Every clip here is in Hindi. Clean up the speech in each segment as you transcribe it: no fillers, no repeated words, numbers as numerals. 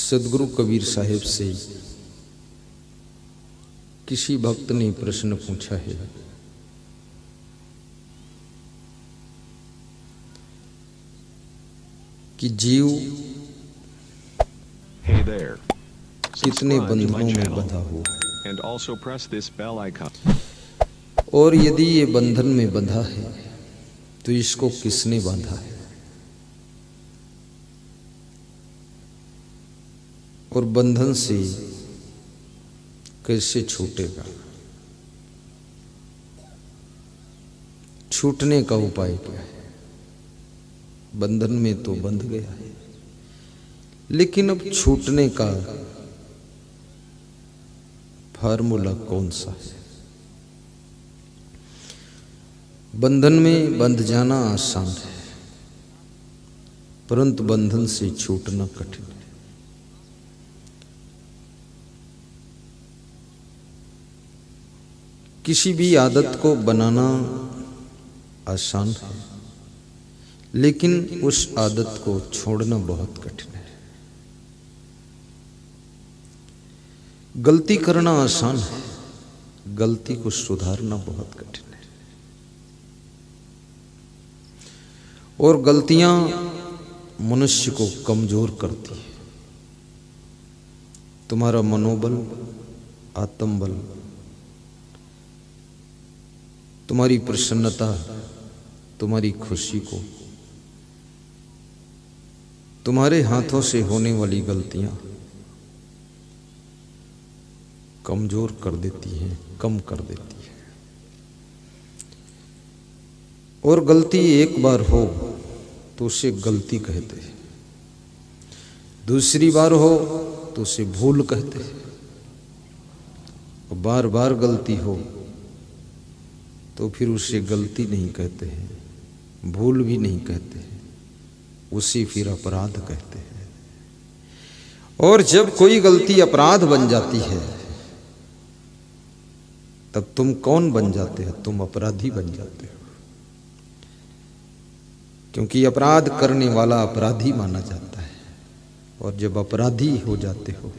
सदगुरु कबीर साहिब से किसी भक्त ने प्रश्न पूछा है कि जीव कितने बंधनों में बंधा हो, और यदि ये बंधन में बंधा है तो इसको किसने बांधा है, और बंधन से कैसे छूटेगा। छूटने का उपाय क्या है। बंधन में तो बंध गया है, लेकिन अब छूटने का फार्मूला कौन सा है। बंधन में बंध जाना आसान है, परंतु बंधन से छूटना कठिन है। किसी भी आदत को बनाना आसान है, लेकिन उस आदत को छोड़ना बहुत कठिन है। गलती करना आसान है, गलती को सुधारना बहुत कठिन है। और गलतियां मनुष्य को कमजोर करती है। तुम्हारा मनोबल, आत्मबल, तुम्हारी प्रसन्नता, तुम्हारी खुशी को तुम्हारे हाथों से होने वाली गलतियां कमजोर कर देती हैं, कम कर देती है। और गलती एक बार हो तो उसे गलती कहते हैं, दूसरी बार हो तो उसे भूल कहते हैं, और बार बार गलती हो तो फिर उसे गलती नहीं कहते हैं, भूल भी नहीं कहते हैं, उसे फिर अपराध कहते हैं। और जब कोई गलती अपराध बन जाती है तब तुम कौन बन जाते हो, तुम अपराधी बन जाते हो। क्योंकि अपराध करने वाला अपराधी माना जाता है, और जब अपराधी हो जाते हो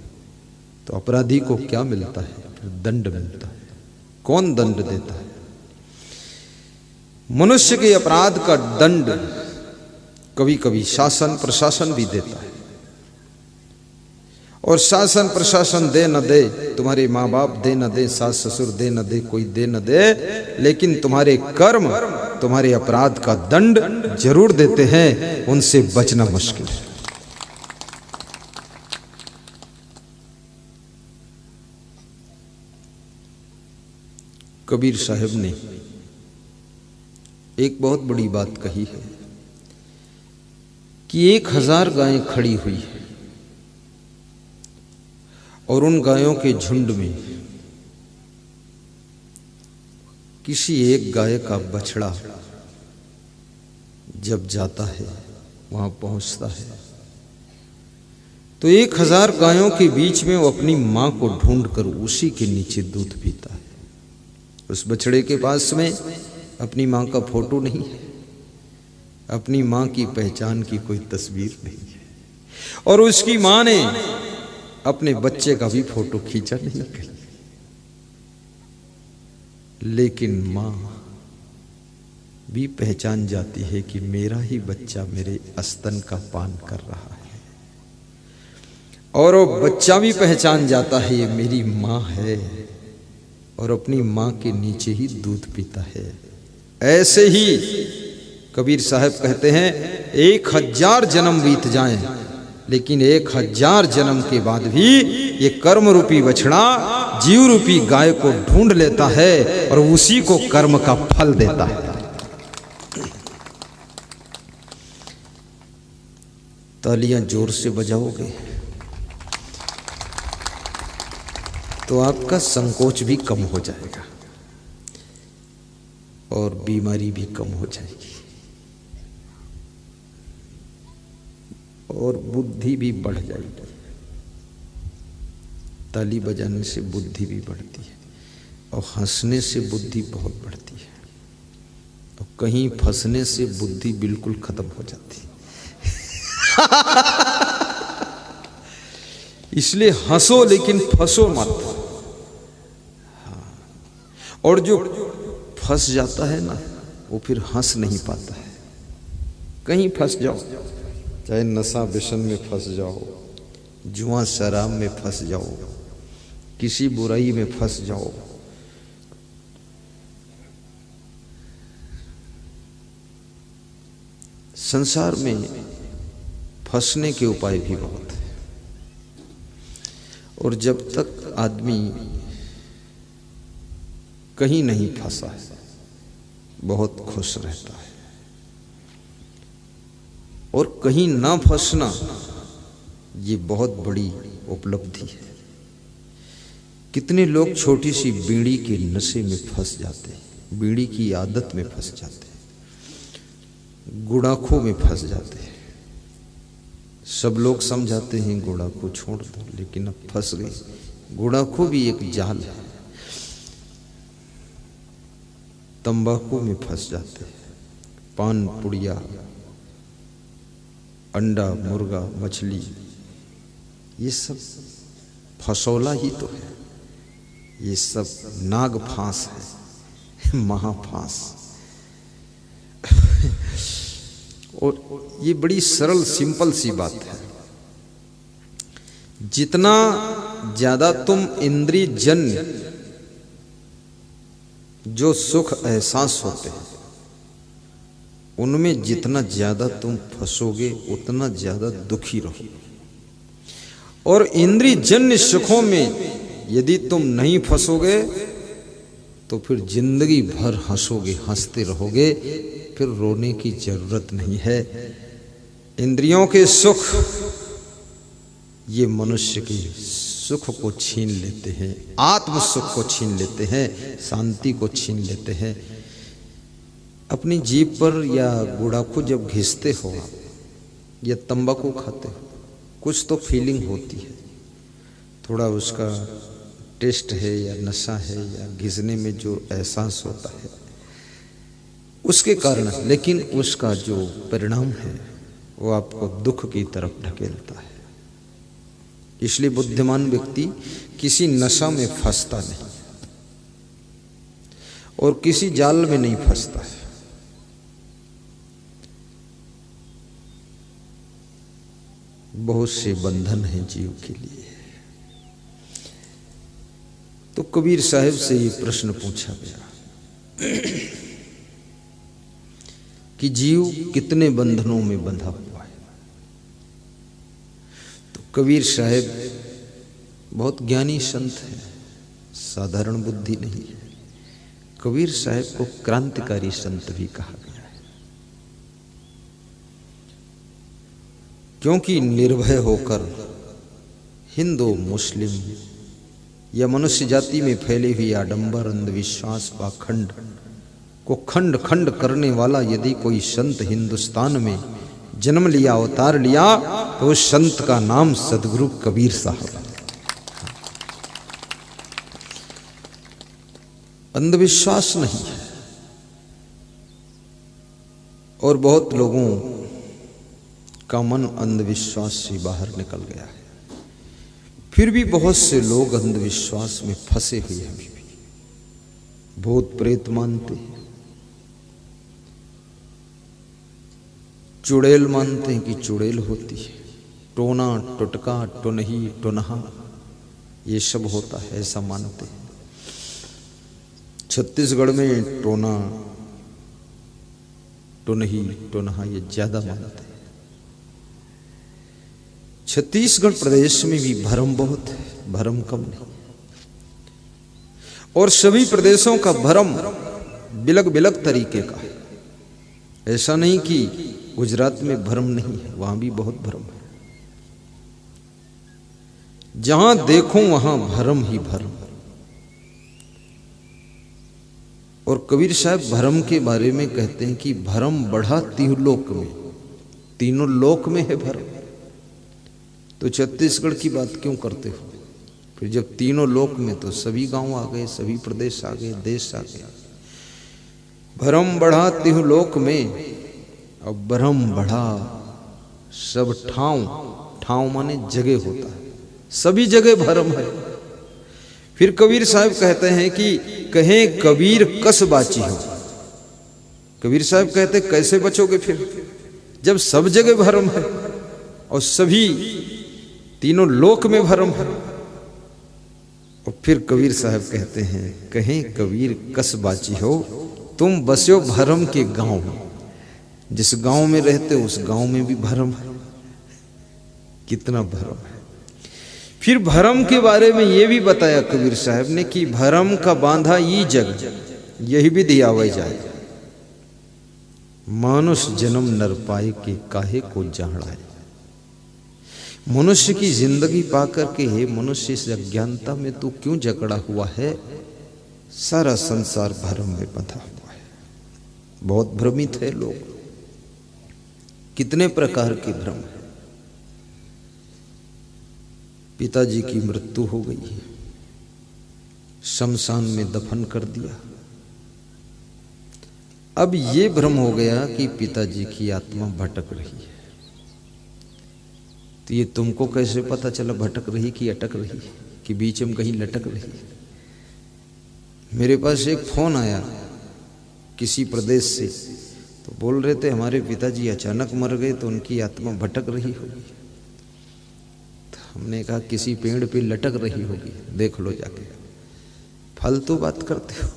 तो अपराधी को क्या मिलता है, फिर दंड मिलता है। कौन दंड देता है। मनुष्य के अपराध का दंड कभी कभी शासन प्रशासन भी देता है, और शासन प्रशासन दे न दे, तुम्हारे माँ बाप दे न दे, सास ससुर दे न दे, कोई दे न दे, लेकिन तुम्हारे कर्म तुम्हारे अपराध का दंड जरूर देते हैं। उनसे बचना मुश्किल है। कबीर साहब ने एक बहुत बड़ी बात कही है कि 1000 गायें खड़ी हुई है, और उन गायों के झुंड में किसी एक गाय का बछड़ा जब जाता है, वहां पहुंचता है, तो 1000 गायों के बीच में वो अपनी मां को ढूंढकर उसी के नीचे दूध पीता है। उस बछड़े के पास में अपनी मां का फोटो नहीं है, अपनी मां की पहचान की कोई तस्वीर नहीं है, और उसकी मां ने अपने बच्चे का भी फोटो खींचा नहीं कहीं। लेकिन मां भी पहचान जाती है कि मेरा ही बच्चा मेरे स्तन का पान कर रहा है, और वो बच्चा भी पहचान जाता है ये मेरी मां है, और अपनी मां के नीचे ही दूध पीता है। ऐसे ही कबीर साहब कहते हैं 1000 जन्म बीत जाएं, लेकिन 1000 जन्म के बाद भी ये कर्म रूपी बछड़ा जीव रूपी गाय को ढूंढ लेता है, और उसी को कर्म का फल देता है। तालियां जोर से बजाओगे तो आपका संकोच भी कम हो जाएगा, और बीमारी भी कम हो जाएगी, और बुद्धि भी बढ़ जाएगी। ताली बजाने से बुद्धि भी बढ़ती है, और हंसने से बुद्धि बहुत बढ़ती है, और कहीं फंसने से बुद्धि बिल्कुल खत्म हो जाती है। इसलिए हंसो लेकिन फंसो मत। और जो फंस जाता है ना, वो फिर हंस नहीं पाता है। कहीं फंस जाओ, चाहे नशा व्यसन में फंस जाओ, जुआ शराब में फंस जाओ, किसी बुराई में फंस जाओ, संसार में फंसने के उपाय भी बहुत है। और जब तक आदमी कहीं नहीं फंसा है, बहुत खुश रहता है। और कहीं ना फंसना ये बहुत बड़ी उपलब्धि है। कितने लोग छोटी सी बीड़ी के नशे में फंस जाते हैं, बीड़ी की आदत में फंस जाते हैं, गुड़ाखों में फंस जाते हैं। सब लोग समझाते हैं गुड़ाखू छोड़ दो, लेकिन अब फंस गए। गुड़ाखू भी एक जाल है। तंबाकू में फंस जाते हैं, पान पुड़िया, अंडा, मुर्गा, मछली, ये सब फसौला ही तो है। ये सब नाग फांस है, महाफांस। और ये बड़ी सरल सिंपल सी बात है। जितना ज्यादा तुम इंद्रिय जन्य जो सुख एहसास होते हैं, उनमें जितना ज्यादा तुम फंसोगे उतना ज्यादा दुखी रहोगे। और इंद्रिय जन्य सुखों में यदि तुम नहीं फंसोगे तो फिर जिंदगी भर हंसोगे, हंसते रहोगे, फिर रोने की जरूरत नहीं है। इंद्रियों के सुख ये मनुष्य के सुख को छीन लेते हैं, आत्म सुख को छीन लेते हैं, शांति को छीन लेते हैं। अपनी जीभ पर या गुड़ाखू जब घिसते हो या तंबाकू खाते हो, कुछ तो फीलिंग होती है, थोड़ा उसका टेस्ट है या नशा है या घिसने में जो एहसास होता है उसके कारण, लेकिन उसका जो परिणाम है वो आपको दुख की तरफ ढकेलता है। इसलिए बुद्धिमान व्यक्ति किसी नशा में फंसता नहीं और किसी जाल में नहीं फंसता है। बहुत से बंधन हैं जीव के लिए। तो कबीर साहब से ये प्रश्न पूछा गया कि जीव कितने बंधनों में बंधा हुआ है। तो कबीर साहब बहुत ज्ञानी संत है, साधारण बुद्धि नहीं है। कबीर साहब को क्रांतिकारी संत भी कहा गया है, क्योंकि निर्भय होकर हिंदू, मुस्लिम या मनुष्य जाति में फैले हुए आडंबर, अंधविश्वास, पाखंड को खंड खंड करने वाला यदि कोई संत हिंदुस्तान में जन्म लिया, अवतार लिया, तो उस संत का नाम सदगुरु कबीर साहब है। अंधविश्वास नहीं है। और बहुत लोगों का मन अंधविश्वास से बाहर निकल गया है, फिर भी बहुत से लोग अंधविश्वास में फंसे हुए हैं। अभी भी भूत प्रेत मानते हैं, चुड़ैल मानते हैं कि चुड़ैल होती है, टोना, टुटका, टुनही, टुनहा, ये सब होता है, ऐसा मानते हैं। छत्तीसगढ़ में टोना, टुनही, टुनहा ये ज्यादा मानते हैं। छत्तीसगढ़ प्रदेश में भी भरम बहुत है, भरम कम नहीं। और सभी प्रदेशों का भरम बिलग बिलग तरीके का है। ऐसा नहीं कि गुजरात में भरम नहीं है, वहां भी बहुत भरम है। जहां देखो वहां भरम ही भरम। और कबीर साहब भरम के बारे में कहते हैं कि भरम बढ़ा तिहुलोक में, तीनों लोक में है भरम। तो छत्तीसगढ़ की बात क्यों करते हो? फिर जब तीनों लोक में, तो सभी गांव आ गए, सभी प्रदेश आ गए, देश आ गया। भरम बढ़ा तिहुलोक में, अब भरम बढ़ा सब ठाव, ठाव माने जगह होता है, सभी जगह भरम है। फिर कबीर साहब कहते हैं कि कहें कबीर कस बाची हो। कबीर साहब कहते कैसे बचोगे फिर जब सब जगह भरम है और सभी तीनों लोक में भरम है। और फिर कबीर साहब कहते हैं कहें कबीर कस बाची हो, तुम बस्यो भरम के गांव में, जिस गांव में रहते हो उस गांव में भी भरम है। कितना भरम है। फिर भरम के बारे में यह भी बताया कबीर साहब ने कि भरम का बांधा ई जग, यही भी दिया हुआ जाए, मानुष जन्म नर पाए के काहे को जाड़ाए। मनुष्य की जिंदगी पाकर के हे मनुष्य इस अज्ञानता में तू क्यों जकड़ा हुआ है। सारा संसार भ्रम में बंधा हुआ है। बहुत भ्रमित है लोग। कितने प्रकार के भ्रम है। पिताजी की मृत्यु हो गई, शमशान में दफन कर दिया। अब ये भ्रम हो गया कि पिताजी की आत्मा भटक रही है। तो ये तुमको कैसे पता चला भटक रही कि अटक रही कि बीच में कहीं लटक रही। मेरे पास एक फोन आया किसी प्रदेश से, तो बोल रहे थे हमारे पिताजी अचानक मर गए तो उनकी आत्मा भटक रही होगी। तो हमने कहा किसी पेड़ पे लटक रही होगी, देख लो जाके। फालतू बात करते हो।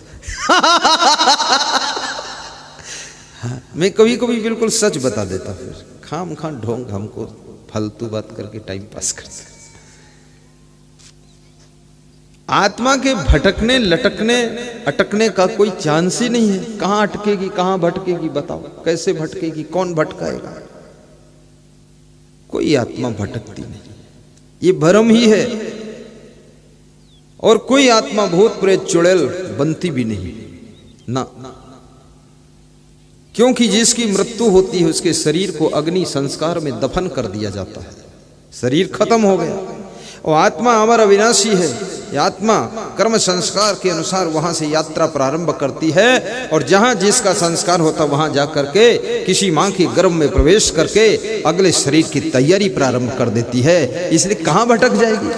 हाँ, मैं कभी कभी बिल्कुल सच बता देता, फिर खाम खां ढोंग हमको फालतू बात करके टाइम पास करते। आत्मा के भटकने लटकने अटकने का कोई चांस ही नहीं है। कहां अटकेगी कहां भटकेगी बताओ, कैसे भटकेगी, कौन भटकाएगा। कोई आत्मा भटकती नहीं, ये भ्रम ही है। और कोई आत्मा भूत प्रेत चुड़ैल बनती भी नहीं ना, क्योंकि जिसकी मृत्यु होती है उसके शरीर को अग्नि संस्कार में दफन कर दिया जाता है। शरीर खत्म हो गया और आत्मा अमर अविनाशी है। आत्मा कर्म संस्कार के अनुसार वहां से यात्रा प्रारंभ करती है और जहां जिसका संस्कार होता वहां जाकर के किसी मां के गर्भ में प्रवेश करके अगले शरीर की तैयारी प्रारंभ कर देती है। इसलिए कहां भटक जाएगी।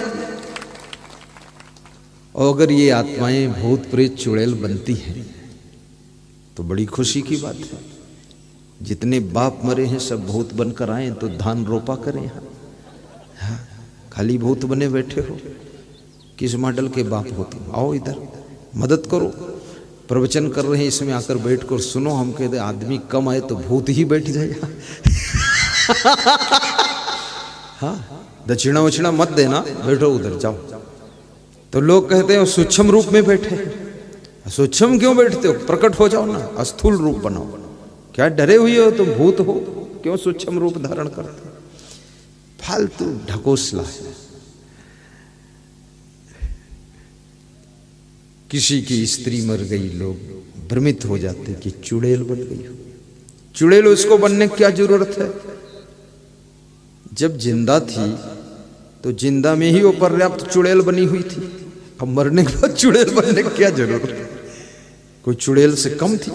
और अगर ये आत्माएं भूत प्रेत चुड़ैल बनती हैं तो बड़ी खुशी की बात है। जितने बाप मरे हैं सब भूत बनकर आए तो धान रोपा करें यहाँ। हाँ, खाली भूत बने बैठे हो, किस मॉडल के बाप होते हो। आओ इधर मदद करो, प्रवचन कर रहे हैं इसमें आकर बैठ कर सुनो। हम कहते आदमी कम आए तो भूत ही बैठ जाएगा। हाँ, दक्षिणा वक्षिणा मत देना, बैठो उधर जाओ। तो लोग कहते हैं सूक्ष्म रूप में बैठे। सूक्ष्म क्यों बैठते हो, प्रकट हो जाओ ना, स्थूल रूप बनाओ। क्या डरे हुए हो तुम, भूत हो, क्यों सूक्ष्म रूप धारण करते। फालतू ढकोसला है। किसी की स्त्री मर गई, लोग भ्रमित हो जाते कि चुड़ैल बन गई हो। चुड़ैल उसको बनने की क्या जरूरत है। जब जिंदा थी तो जिंदा में ही वो पर्याप्त चुड़ैल बनी हुई थी। अब मरने के बाद चुड़ैल बनने की क्या जरूरत है। कोई चुड़ैल से कम थी।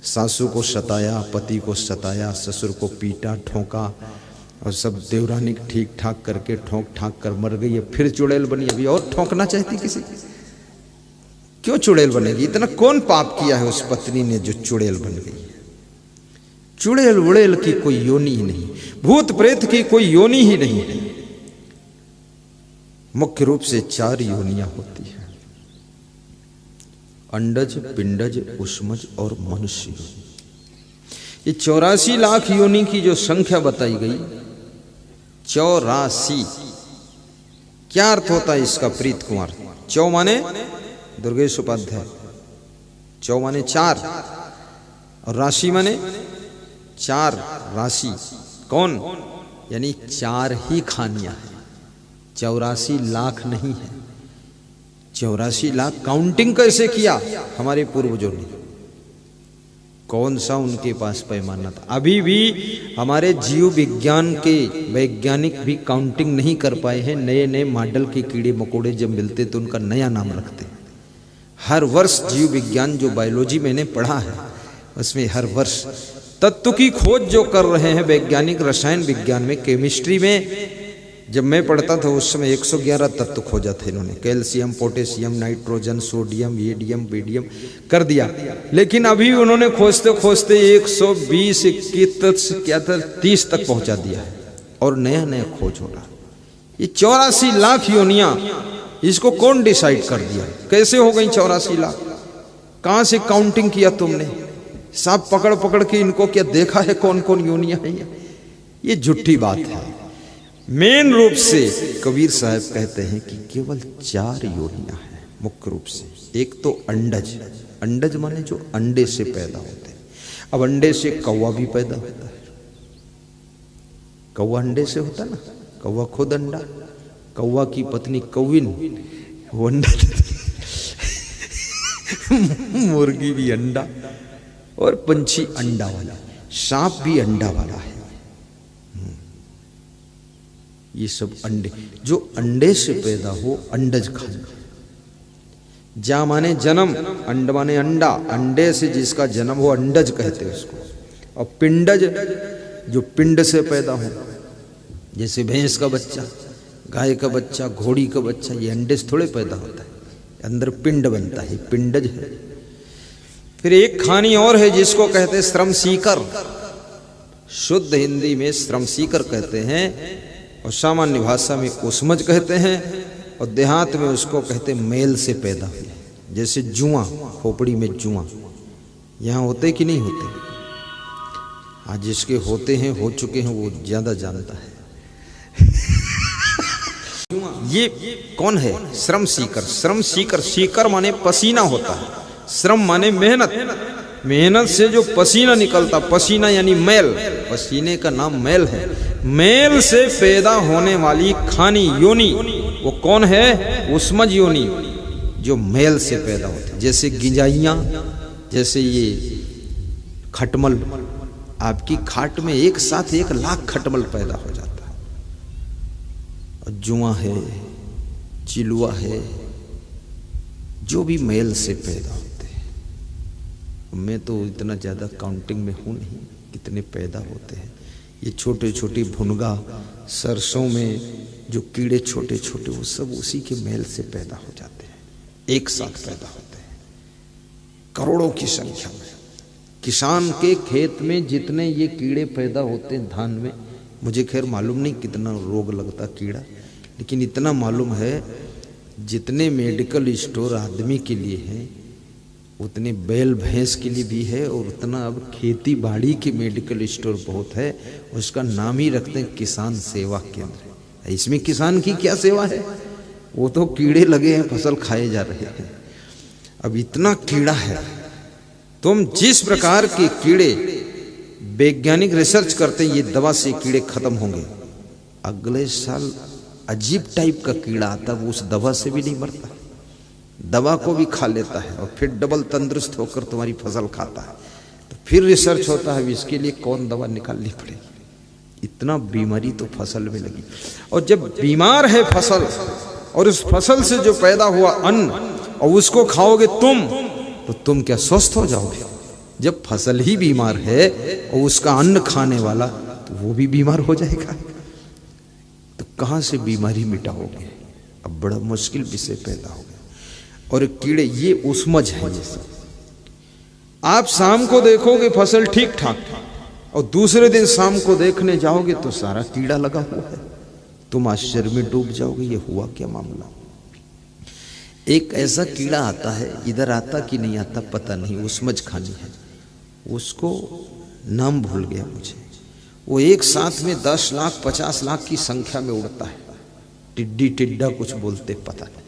सासू को सताया, पति को सताया, ससुर को पीटा ठोका और सब देवरानी ठीक ठाक करके ठोक ठाक कर मर गई है। फिर चुड़ैल बनी, अभी और ठोकना चाहती किसी। क्यों चुड़ैल बनेगी। इतना कौन पाप किया है उस पत्नी ने जो चुड़ैल बन गई है। चुड़ैल उड़ैल की कोई योनि ही नहीं, भूत प्रेत की कोई योनि ही नहीं है। मुख्य रूप से 4 योनियां होती है, अंडज, पिंडज, उष्मज और मनुष्य। ये 84 लाख योनि की जो संख्या बताई गई, 84। क्या अर्थ होता है इसका प्रीत कुमार। 4 माने दुर्गेश उपाध्याय, 4 माने 4 और राशि माने 4 राशि। कौन, यानी 4 ही खानियां हैं, 84 लाख नहीं है। 84 लाख काउंटिंग कैसे किया हमारे पूर्वजों ने, कौन सा उनके पास पैमाना था। अभी भी हमारे जीव विज्ञान के वैज्ञानिक भी काउंटिंग नहीं कर पाए हैं। नए नए मॉडल के कीड़े मकोड़े जब मिलते तो उनका नया नाम रखते। हर वर्ष जीव विज्ञान जो बायोलॉजी मैंने पढ़ा है उसमें हर वर्ष तत्व की खोज जो कर रहे हैं वैज्ञानिक, रसायन विज्ञान में, केमिस्ट्री में जब मैं पढ़ता था उस समय 111 तत्व खोजा थे इन्होंने, कैल्शियम, पोटेशियम, नाइट्रोजन, सोडियम, येडियम, बेडियम कर दिया। लेकिन अभी उन्होंने खोजते खोजते 120 21 क्या था 30 तक पहुंचा दिया है और नया नया खोज हो रहा। ये 84 लाख योनियां, इसको कौन डिसाइड कर दिया? कैसे हो गई 84 लाख? कहां से काउंटिंग किया तुमने? सब पकड़ पकड़ के इनको क्या देखा है कौन कौन योनियां हैं? ये झूठी बात है। मेन रूप से कबीर साहब कहते हैं कि केवल 4 योनियां हैं मुख्य रूप से। एक तो अंडज, अंडज माने जो अंडे से पैदा होते हैं। अब अंडे से कौवा भी पैदा होता है। कौवा अंडे से होता ना, कौवा खुद अंडा, कौवा की पत्नी कौविन वो अंडा मुर्गी भी अंडा और पंछी अंडा वाला, सांप भी अंडा वाला है। ये सब अंडे, जो अंडे से पैदा हो अंडज खाना। जा माने जन्म, अंड माने अंडा, अंडे से जिसका जन्म हो अंडज कहते हैं उसको। और पिंडज जो पिंड से पैदा हो, जैसे भैंस का बच्चा, गाय का बच्चा, घोड़ी का बच्चा, ये अंडे से थोड़े पैदा होता है, अंदर पिंड बनता है, पिंडज है। फिर एक खानी और है जिसको कहते हैं श्रम सीकर, शुद्ध हिंदी में श्रम सीकर कहते हैं और सामान्य भाषा में उसमज कहते हैं और देहात में उसको कहते हैं मेल से पैदा हुए। जैसे जुआ, खोपड़ी में जुआ, यहाँ होते कि नहीं होते? आज जिसके होते हैं, हो चुके हैं, वो ज्यादा जानता है। ये कौन है? श्रम सीकर। श्रम सीकर, सीकर माने पसीना होता है, श्रम माने मेहनत, मेहनत से जो पसीना निकलता, पसीना यानी मैल, पसीने का नाम मैल है। मैल से पैदा होने वाली खानी योनि वो कौन है? उसमज योनि, जो मैल से पैदा होती है। जैसे गिंजाइयां, जैसे ये खटमल, आपकी खाट में एक साथ 1 लाख खटमल पैदा हो जाता है। और जुआ है, चिलुआ है, जो भी मैल से पैदा होते हैं। मैं तो इतना ज्यादा काउंटिंग में हूं नहीं कितने पैदा होते हैं। ये छोटे छोटे भुनगा, सरसों में जो कीड़े छोटे छोटे, वो सब उसी के मैल से पैदा हो जाते हैं, एक साथ पैदा होते हैं करोड़ों की संख्या में। किसान के खेत में जितने ये कीड़े पैदा होते हैं धान में, मुझे खैर मालूम नहीं कितना रोग लगता कीड़ा, लेकिन इतना मालूम है जितने मेडिकल स्टोर आदमी के लिए हैं उतने बैल भैंस के लिए भी है, और उतना अब खेती बाड़ी के मेडिकल स्टोर बहुत है। उसका नाम ही रखते हैं किसान सेवा केंद्र। इसमें किसान की क्या सेवा है? वो तो कीड़े लगे हैं, फसल खाए जा रहे हैं। अब इतना कीड़ा है, तुम जिस प्रकार के कीड़े वैज्ञानिक रिसर्च करते हैं ये दवा से कीड़े खत्म होंगे, अगले साल अजीब टाइप का कीड़ा आता है, वो उस दवा से भी नहीं मरता, दवा को भी खा लेता है और फिर डबल तंदुरुस्त होकर तुम्हारी फसल खाता है। तो फिर रिसर्च होता है इसके लिए कौन दवा निकालनी पड़ेगी। इतना बीमारी तो फसल में लगी। और जब बीमार है फसल और उस फसल से जो पैदा हुआ अन्न और उसको खाओगे तुम, तो तुम क्या स्वस्थ हो जाओगे? जब फसल ही बीमार है और उसका अन्न खाने वाला, तो वो भी बीमार हो जाएगा। तो कहां से बीमारी मिटाओगे? अब बड़ा मुश्किल विषय पैदा हो गया। और कीड़े ये उसमज है। ये सब आप शाम को देखोगे फसल ठीक ठाक, और दूसरे दिन शाम को देखने जाओगे तो सारा कीड़ा लगा हुआ है। तुम आश्चर्य में डूब जाओगे, ये हुआ क्या मामला। एक ऐसा कीड़ा आता है, इधर आता कि नहीं आता पता नहीं, उसमज खानी है, उसको नाम भूल गया मुझे। वो एक साथ में 10 लाख 50 लाख की संख्या में उड़ता है, टिड्डी टिड्डा कुछ बोलते पता नहीं।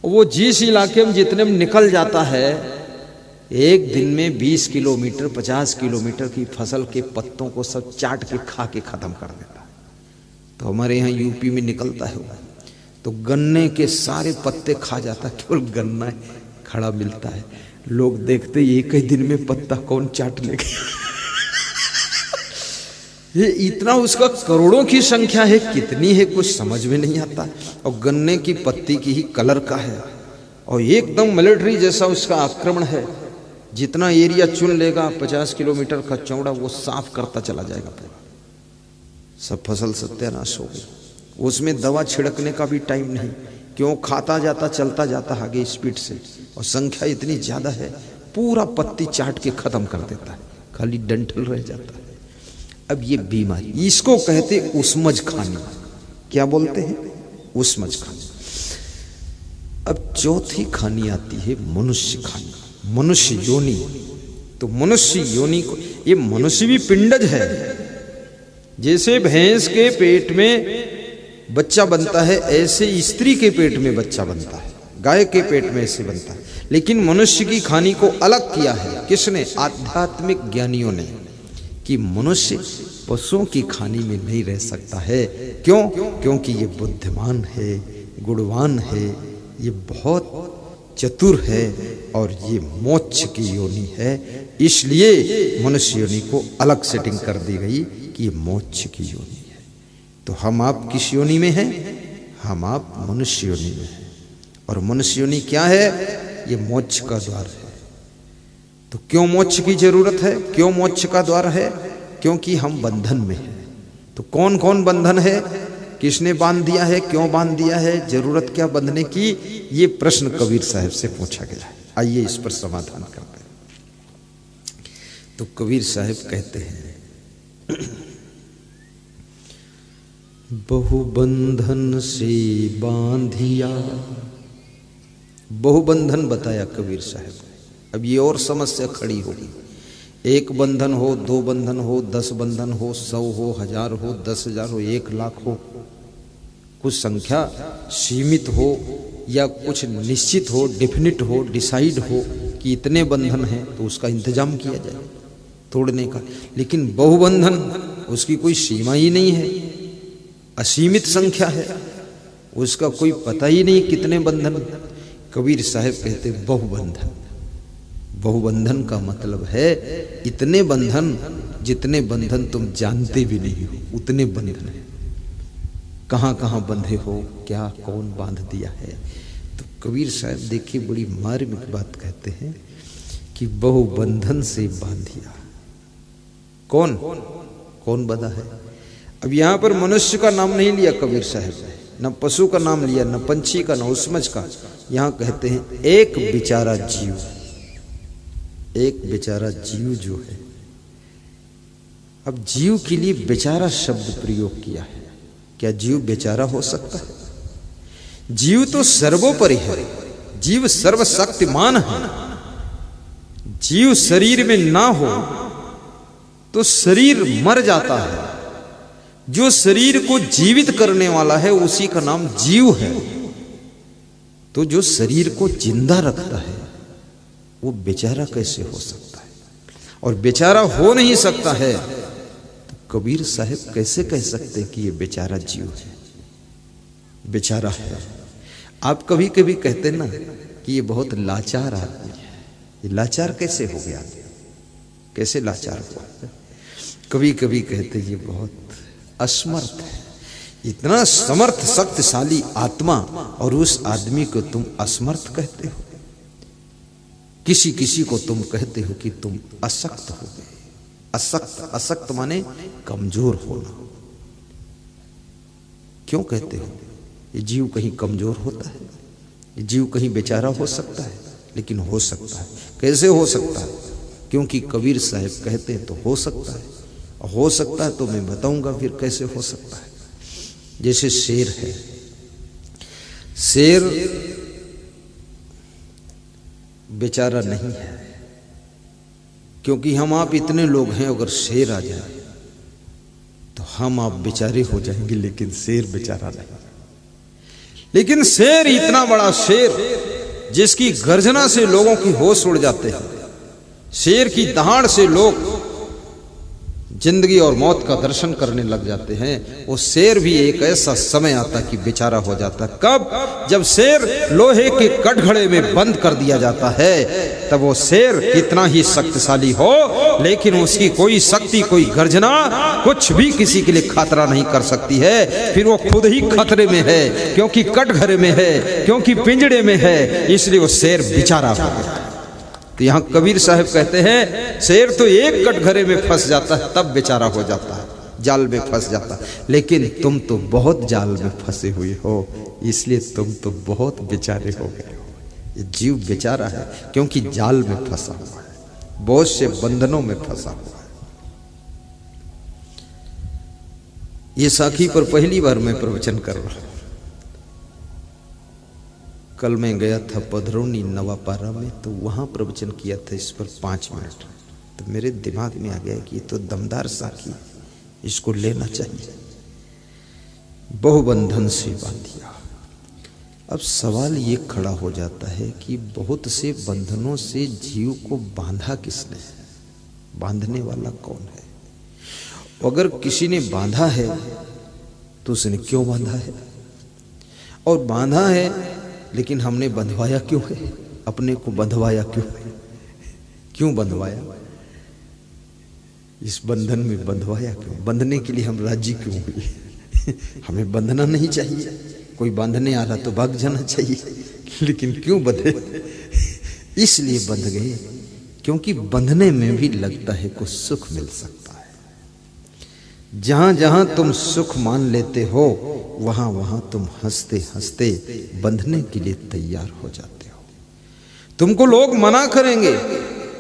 वो जिस इलाके में जितने में निकल जाता है, एक दिन में 20 किलोमीटर 50 किलोमीटर की फसल के पत्तों को सब चाट के खा के खत्म कर देता है। तो हमारे यहाँ यूपी में निकलता है वो, तो गन्ने के सारे पत्ते खा जाता, केवल गन्ना खड़ा मिलता है। लोग देखते एक ही दिन में पत्ता कौन चाट लेगा। ये इतना उसका करोड़ों की संख्या है, कितनी है कुछ समझ में नहीं आता। और गन्ने की पत्ती की ही कलर का है, और एकदम मिलिट्री जैसा उसका आक्रमण है। जितना एरिया चुन लेगा 50 किलोमीटर का चौड़ा, वो साफ करता चला जाएगा पूरा। सब फसल सत्यानाश हो गई। उसमें दवा छिड़कने का भी टाइम नहीं, क्यों खाता जाता चलता जाता आगे स्पीड से, और संख्या इतनी ज्यादा है पूरा पत्ती चाट के खत्म कर देता है, खाली डंठल रह जाता है। अब ये बीमारी, इसको कहते उसमज खानी। क्या बोलते हैं? उसमज खानी। अब चौथी खानी आती है मनुष्य खानी, मनुष्य योनि। तो मनुष्य योनि को, ये मनुष्य भी पिंडज है। जैसे भैंस के पेट में बच्चा बनता है ऐसे स्त्री के पेट में बच्चा बनता है, गाय के पेट में ऐसे बनता है। लेकिन मनुष्य की खानी को अलग किया है किसने? आध्यात्मिक ज्ञानियों ने, कि मनुष्य पशुओं की खानी में नहीं रह सकता है। क्यों? क्योंकि ये बुद्धिमान है, गुणवान है, ये बहुत चतुर है और ये मोक्ष की योनि है। इसलिए मनुष्य योनि को अलग सेटिंग कर दी गई कि ये मोक्ष की योनि है। तो हम आप किस योनि में हैं? हम आप मनुष्य योनि में हैं। और मनुष्य योनि क्या है? ये मोक्ष का द्वार है। तो क्यों मोक्ष की जरूरत है? क्यों मोक्ष का द्वार है? क्योंकि हम बंधन में हैं। तो कौन कौन बंधन है? किसने बांध दिया है? क्यों बांध दिया है? जरूरत क्या बंधने की? ये प्रश्न कबीर साहब से पूछा गया है। आइए इस पर समाधान करते हैं। तो कबीर साहब कहते हैं, बहुबंधन से बांधिया। बहुबंधन बताया कबीर साहब। अब ये और समस्या खड़ी होगी। एक बंधन हो, दो बंधन हो, 10 बंधन हो, 100 हो, 1000 हो, 10,000 हो, 1,00,000 हो, कुछ संख्या सीमित हो या कुछ निश्चित हो, डेफिनिट हो, डिसाइड हो कि इतने बंधन हैं, तो उसका इंतजाम किया जाए तोड़ने का। लेकिन बहुबंधन, उसकी कोई सीमा ही नहीं है, असीमित संख्या है, उसका कोई पता ही नहीं कितने बंधन। कबीर साहब कहते बहुबंधन। बहुबंधन का मतलब है इतने बंधन जितने बंधन तुम जानते भी नहीं हो, उतने बंधन है। कहाँ कहाँ बंधे हो, क्या कौन बांध दिया है। तो कबीर साहब देखिए बड़ी मार्मिक बात कहते हैं कि बहुबंधन से बांधिया। कौन कौन बंधा है? अब यहां पर मनुष्य का नाम नहीं लिया कबीर साहब ने, न पशु का नाम लिया, न पंछी का, न उसमज का। यहां कहते हैं एक बेचारा जीव। एक बेचारा जीव जो है, अब जीव के लिए बेचारा शब्द प्रयोग किया है। क्या जीव बेचारा हो सकता है? जीव तो सर्वोपरि है, जीव सर्वशक्तिमान है। जीव शरीर में ना हो तो शरीर मर जाता है। जो शरीर को जीवित करने वाला है उसी का नाम जीव है। तो जो शरीर को जिंदा रखता है वो बेचारा कैसे हो सकता है? और बेचारा हो नहीं सकता है तो कबीर साहब कैसे कह सकते हैं कि ये बेचारा जीव है, बेचारा है। आप कभी कभी कहते ना कि ये बहुत लाचार आदमी है। ये लाचार कैसे हो गया? कैसे लाचार हुआ? कभी कभी कहते ये बहुत असमर्थ है। इतना समर्थ शक्तिशाली आत्मा और उस आदमी को तुम असमर्थ कहते हो। किसी किसी को तुम कहते हो कि तुम अशक्त हो गए। अशक्त, अशक्त माने कमजोर होना। क्यों कहते हो? ये जीव कहीं कमजोर होता है? ये जीव कहीं बेचारा हो सकता है? लेकिन हो सकता है। कैसे हो सकता है? क्योंकि कबीर साहब कहते हैं तो हो सकता है। और हो सकता है तो मैं बताऊंगा फिर कैसे हो सकता है। जैसे शेर है, शेर बेचारा नहीं है, क्योंकि हम आप इतने लोग हैं, अगर शेर आ जाए तो हम आप बेचारे हो जाएंगे, लेकिन शेर बेचारा नहीं। लेकिन शेर इतना बड़ा शेर जिसकी गर्जना से लोगों की होश उड़ जाते हैं, शेर की दहाड़ से लोग जिंदगी और मौत का दर्शन करने लग जाते हैं। वो शेर भी एक ऐसा समय आता कि बेचारा हो जाता। कब? जब शेर लोहे के कटघरे में बंद कर दिया जाता है, तब वो शेर कितना ही शक्तिशाली हो, लेकिन उसकी कोई शक्ति, कोई गर्जना, कुछ भी किसी के लिए खतरा नहीं कर सकती है। फिर वो खुद ही खतरे में है, क्योंकि कटघरे में है, क्योंकि पिंजड़े में है, इसलिए वो शेर बेचारा हो गया। तो यहां कबीर साहब कहते हैं शेर तो एक कटघरे में फंस जाता है तब बेचारा हो जाता है, जाल में फंस जाता। लेकिन तुम तो बहुत जाल में फंसे हुए हो, इसलिए तुम तो बहुत बेचारे हो गए हो। ये जीव बेचारा है क्योंकि जाल में फंसा हुआ है, बहुत से बंधनों में फंसा हुआ है। ये साखी पर पहली बार मैं प्रवचन कर रहा हूं। कल मैं गया था पधरौनी नवापारा में, तो वहां प्रवचन किया था इस पर 5 मिनट। तो मेरे दिमाग में आ गया कि ये तो दमदार साखी, इसको लेना चाहिए। बहुबंधन से बांधिया। अब सवाल ये खड़ा हो जाता है कि बहुत से बंधनों से जीव को बांधा किसने? बांधने वाला कौन है? अगर किसी ने बांधा है तो उसने क्यों बांधा है? और बांधा है लेकिन हमने बंधवाया क्यों है? अपने को बंधवाया क्यों है? क्यों बंधवाया? इस बंधन में बंधवाया क्यों? बंधने के लिए हम राजी क्यों हुए? हमें बंधना नहीं चाहिए। कोई बांधने आ रहा तो भाग जाना चाहिए, लेकिन क्यों बंधे? इसलिए बंध गए क्योंकि बंधने में भी लगता है कुछ सुख मिल सकता है। जहां जहां तुम सुख मान लेते हो, वहां वहां तुम हंसते हंसते बंधने के लिए तैयार हो जाते हो। तुमको लोग मना करेंगे,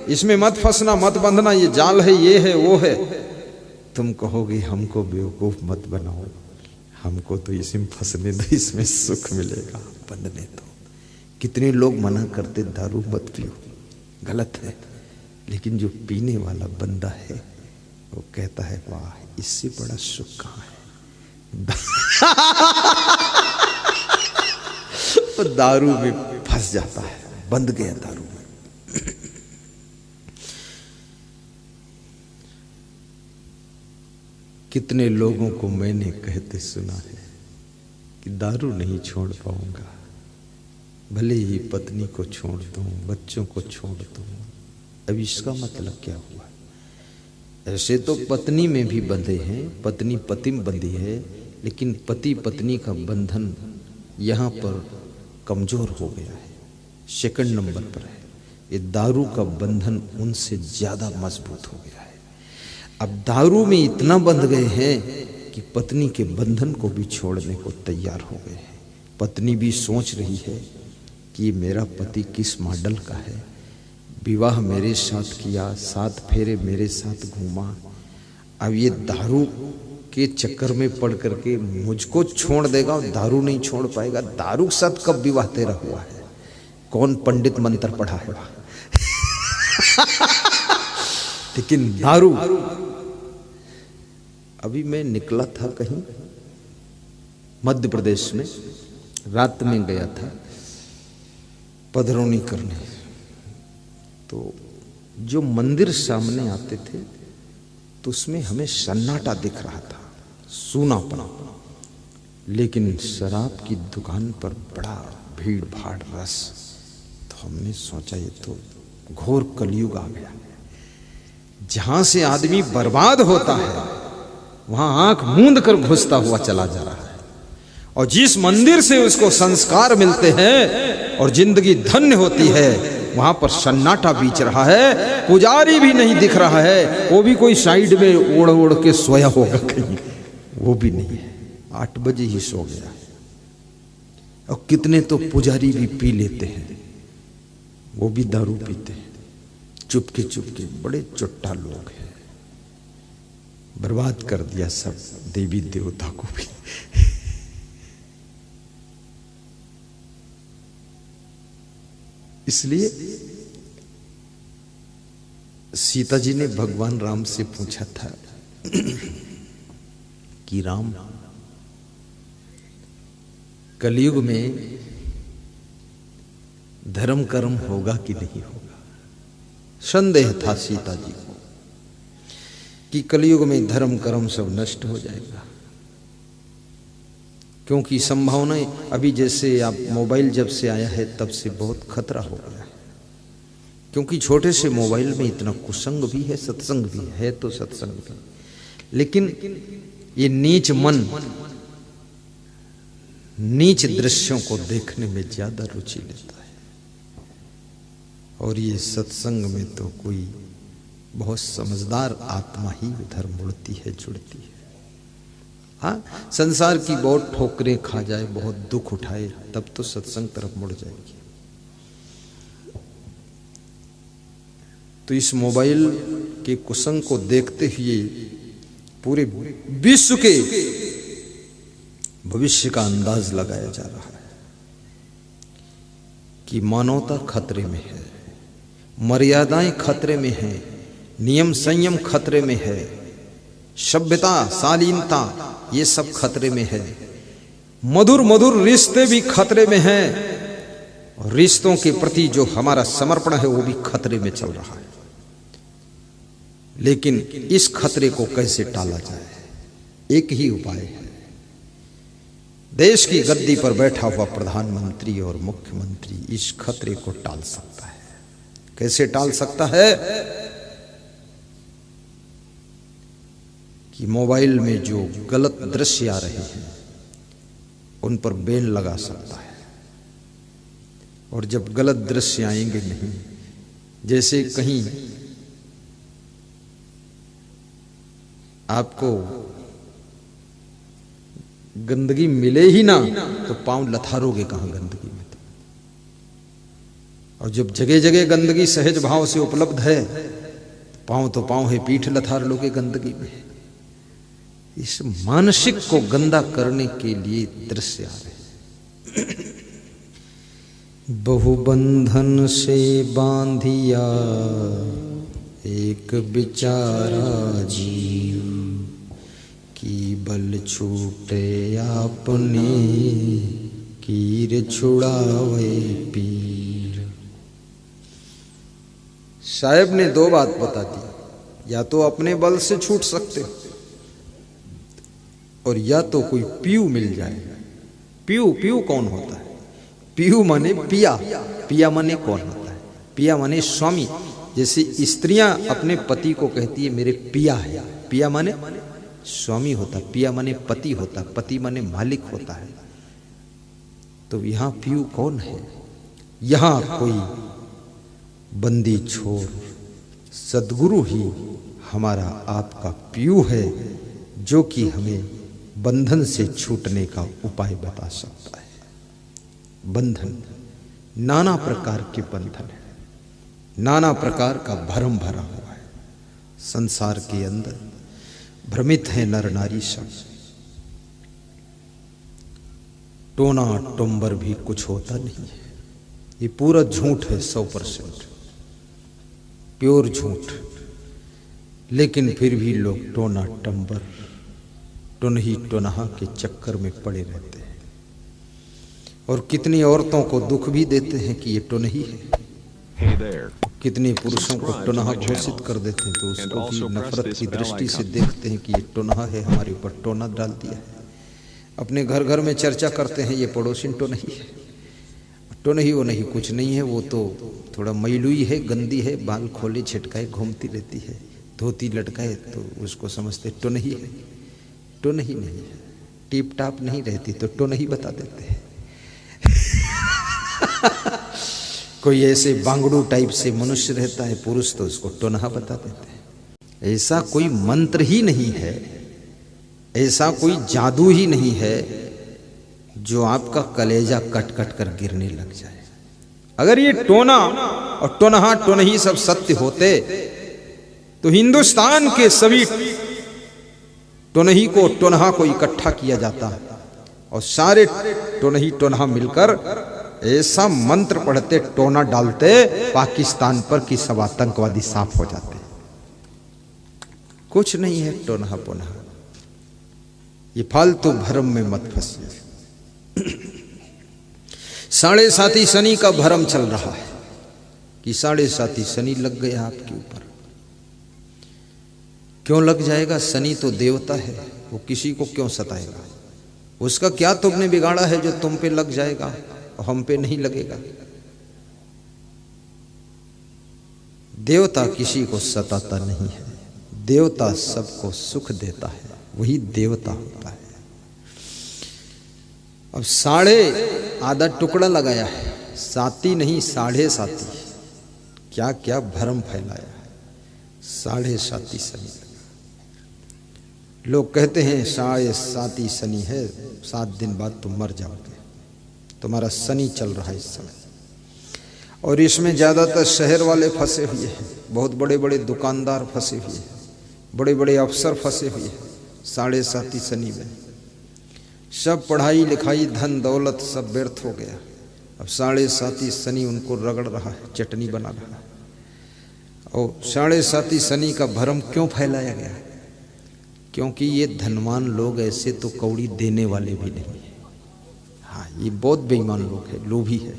इसमें मत फंसना, मत बंधना, ये जाल है, ये है, वो है। तुम कहोगे हमको बेवकूफ मत बनाओ, हमको तो इसमें फंसने दो, इसमें सुख मिलेगा, बंधने दो। कितने लोग मना करते दारू मत पियो, गलत है। लेकिन जो पीने वाला बंदा है वो कहता है वाह, इससे बड़ा सुख कहाँ है। वो दारू में फंस जाता है, बंध गया दारू में। कितने लोगों को मैंने कहते सुना है कि दारू नहीं छोड़ पाऊंगा, भले ही पत्नी को छोड़ दूं, बच्चों को छोड़ दूं। अब इसका मतलब क्या हुआ? ऐसे तो पत्नी में भी बंधे हैं, पत्नी पति में बंधी है, लेकिन पति पत्नी का बंधन यहाँ पर कमजोर हो गया है, सेकंड नंबर पर है। ये दारू का बंधन उनसे ज्यादा मजबूत हो गया है। अब दारू में इतना बंध गए हैं कि पत्नी के बंधन को भी छोड़ने को तैयार हो गए हैं। पत्नी भी सोच रही है कि मेरा पति किस मॉडल का है, विवाह मेरे साथ किया, 7 फेरे मेरे साथ घूमा, अब ये दारू के चक्कर में पड़ करके मुझको छोड़ देगा और दारू नहीं छोड़ पाएगा। दारू के साथ कब विवाह तेरा हुआ है? कौन पंडित मंत्र पढ़ा है? लेकिन दारू। अभी मैं निकला था कहीं मध्य प्रदेश में, रात में गया था पधरौनी करने। तो जो मंदिर सामने आते थे तो उसमें हमें सन्नाटा दिख रहा था, सूनापना। लेकिन शराब की दुकान पर बड़ा भीड़ भाड़ रस। तो हमने सोचा ये तो घोर कलयुग आ गया। जहां से आदमी बर्बाद होता है वहां आंख मूंद कर घुसता हुआ चला जा रहा है, और जिस मंदिर से उसको संस्कार मिलते हैं और जिंदगी धन्य होती है, वहां पर सन्नाटा बीच रहा है। पुजारी भी नहीं दिख रहा है, वो भी कोई साइड में ओढ़ ओढ़ के सोया होगा कहीं, वो भी नहीं है। 8 बजे ही सो गया। और कितने तो पुजारी भी पी लेते हैं, वो भी दारू पीते हैं चुपके चुपके। बड़े चुट्टा लोग हैं, बर्बाद कर दिया सब देवी देवता को भी। इसलिए सीता जी ने भगवान राम से पूछा था कि राम, कलयुग में धर्म कर्म होगा कि नहीं होगा? संदेह था सीता जी को कि कलयुग में धर्म कर्म सब नष्ट हो जाएगा, क्योंकि संभावनाएं अभी, जैसे आप मोबाइल जब से आया है तब से बहुत खतरा हो गया है। क्योंकि छोटे से मोबाइल में इतना कुसंग भी है, सत्संग भी है, तो सत्संग भी, लेकिन ये नीच मन नीच दृश्यों को देखने में ज्यादा रुचि लेता है। और ये सत्संग में तो कोई बहुत समझदार आत्मा ही उधर मुड़ती है, जुड़ती है। हाँ, संसार की बहुत ठोकरें खा जाए, बहुत दुख उठाए, तब तो सत्संग तरफ मुड़ जाएगी। तो इस मोबाइल के कुसंग को देखते हुए पूरे विश्व के भविष्य का अंदाज लगाया जा रहा है कि मानवता खतरे में है, मर्यादाएं खतरे में है, नियम संयम खतरे में है, सभ्यता शालीनता ये सब खतरे में है, मधुर मधुर रिश्ते भी खतरे में हैं, और रिश्तों के प्रति जो हमारा समर्पण है वो भी खतरे में चल रहा है। लेकिन इस खतरे को कैसे टाला जाए? एक ही उपाय है। देश की गद्दी पर बैठा हुआ प्रधानमंत्री और मुख्यमंत्री इस खतरे को टाल सकता है। कैसे टाल सकता है? कि मोबाइल में जो गलत दृश्य आ रहे हैं उन पर बैन लगा सकता है। और जब गलत दृश्य आएंगे नहीं, जैसे कहीं आपको गंदगी मिले ही ना तो पांव लथारोगे कहां गंदगी में? और जब जगह जगह गंदगी सहज भाव से उपलब्ध है, पांव तो पांव है, पीठ लथार लोगे गंदगी में। इस मानसिक को गंदा करने के लिए दृश्य आ रहे। बहुबंधन से बांधिया एक बिचारा जीव, की बल छूटे आपने कीर छुड़ावे पीर। साहब ने दो बात बता दी, या तो अपने बल से छूट सकते हो और या तो कोई पीयू मिल जाएगा। पीयू, पीयू कौन होता है? पीयू माने पिया, पिया माने कौन होता है? पिया माने स्वामी। जैसे स्त्रियां अपने पति को कहती है मेरे पिया है, पिया माने स्वामी होता, पिया माने पति होता, पति माने मालिक होता है। तो यहां पीयू कौन है? यहां कोई बंदी छोर सदगुरु ही हमारा आपका पीयू है, जो कि हमें बंधन से छूटने का उपाय बता सकता है। बंधन, नाना प्रकार के बंधन है, नाना प्रकार का भ्रम भरा हुआ है। संसार के अंदर भ्रमित है नर नारी सब। टोना टोंबर भी कुछ होता नहीं है, ये पूरा झूठ है, 100% प्योर झूठ। लेकिन फिर भी लोग टोना टंबर, टुनही टुनहा के चक्कर में पड़े रहते हैं। और कितनी औरतों को दुख भी देते हैं कि ये टुनही है। कितने पुरुषों को टुनहा घोषित कर देते हैं तो उसको भी नफरत की दृष्टि से देखते हैं कि ये टुनहा है, हमारे ऊपर टोना डाल दिया है। अपने घर घर में चर्चा करते हैं ये पड़ोसी टुनही है। टुनही वो नहीं, कुछ नहीं है, वो तो थोड़ा मैलुई है, गंदी है, बाल खोले छिटकाए घूमती रहती है, धोती लटकाए तो उसको समझते टुनही है। टुनही नहीं है, टिप टाप नहीं रहती तो टुनही बता देते हैं। कोई ऐसे बांगड़ू टाइप से मनुष्य रहता है पुरुष तो उसको टोनहा बता देते हैं। ऐसा कोई मंत्र ही नहीं है, ऐसा कोई जादू ही नहीं है जो आपका कलेजा कट कट कर गिरने लग जाए। अगर ये टोना और टोनहा टोनही सब सत्य होते तो हिंदुस्तान के सभी टोनही को टोनहा को इकट्ठा किया जाता और सारे टोनही टोनहा मिलकर ऐसा मंत्र पढ़ते, टोना डालते पाकिस्तान पर कि सब आतंकवादी साफ हो जाते। कुछ नहीं है टोनहा पोनहा, ये फालतू भ्रम में मत फंसिए। 7.5 शनि का भ्रम चल रहा है कि 7.5 शनि लग गया आपके ऊपर। क्यों लग जाएगा? शनि तो देवता है, वो किसी को क्यों सताएगा? उसका क्या तुमने बिगाड़ा है जो तुम पे लग जाएगा और हम पे नहीं लगेगा? देवता किसी को सताता नहीं है, देवता सबको सुख देता है, वही देवता होता है। अब 7.5 आधा टुकड़ा लगाया है, 7 नहीं 7.5, क्या क्या भ्रम फैलाया है। 7.5 शनि लोग कहते हैं साढ़े साती शनि है, 7 दिन बाद तुम मर जाओगे। तुम्हारा शनि चल रहा है इस समय, और इसमें ज़्यादातर शहर वाले फंसे हुए हैं, बहुत बड़े बड़े दुकानदार फंसे हुए हैं, बड़े बड़े अफसर फंसे हुए हैं साढ़े साती शनि में। सब पढ़ाई लिखाई धन दौलत सब व्यर्थ हो गया। अब साढ़े साती शनि उनको रगड़ रहा है, चटनी बना रहा है। और साढ़े साती शनि का भ्रम क्यों फैलाया गया? क्योंकि ये धनवान लोग ऐसे तो कौड़ी देने वाले भी नहीं है। हाँ, ये बहुत बेईमान लोग हैं, लोभी है।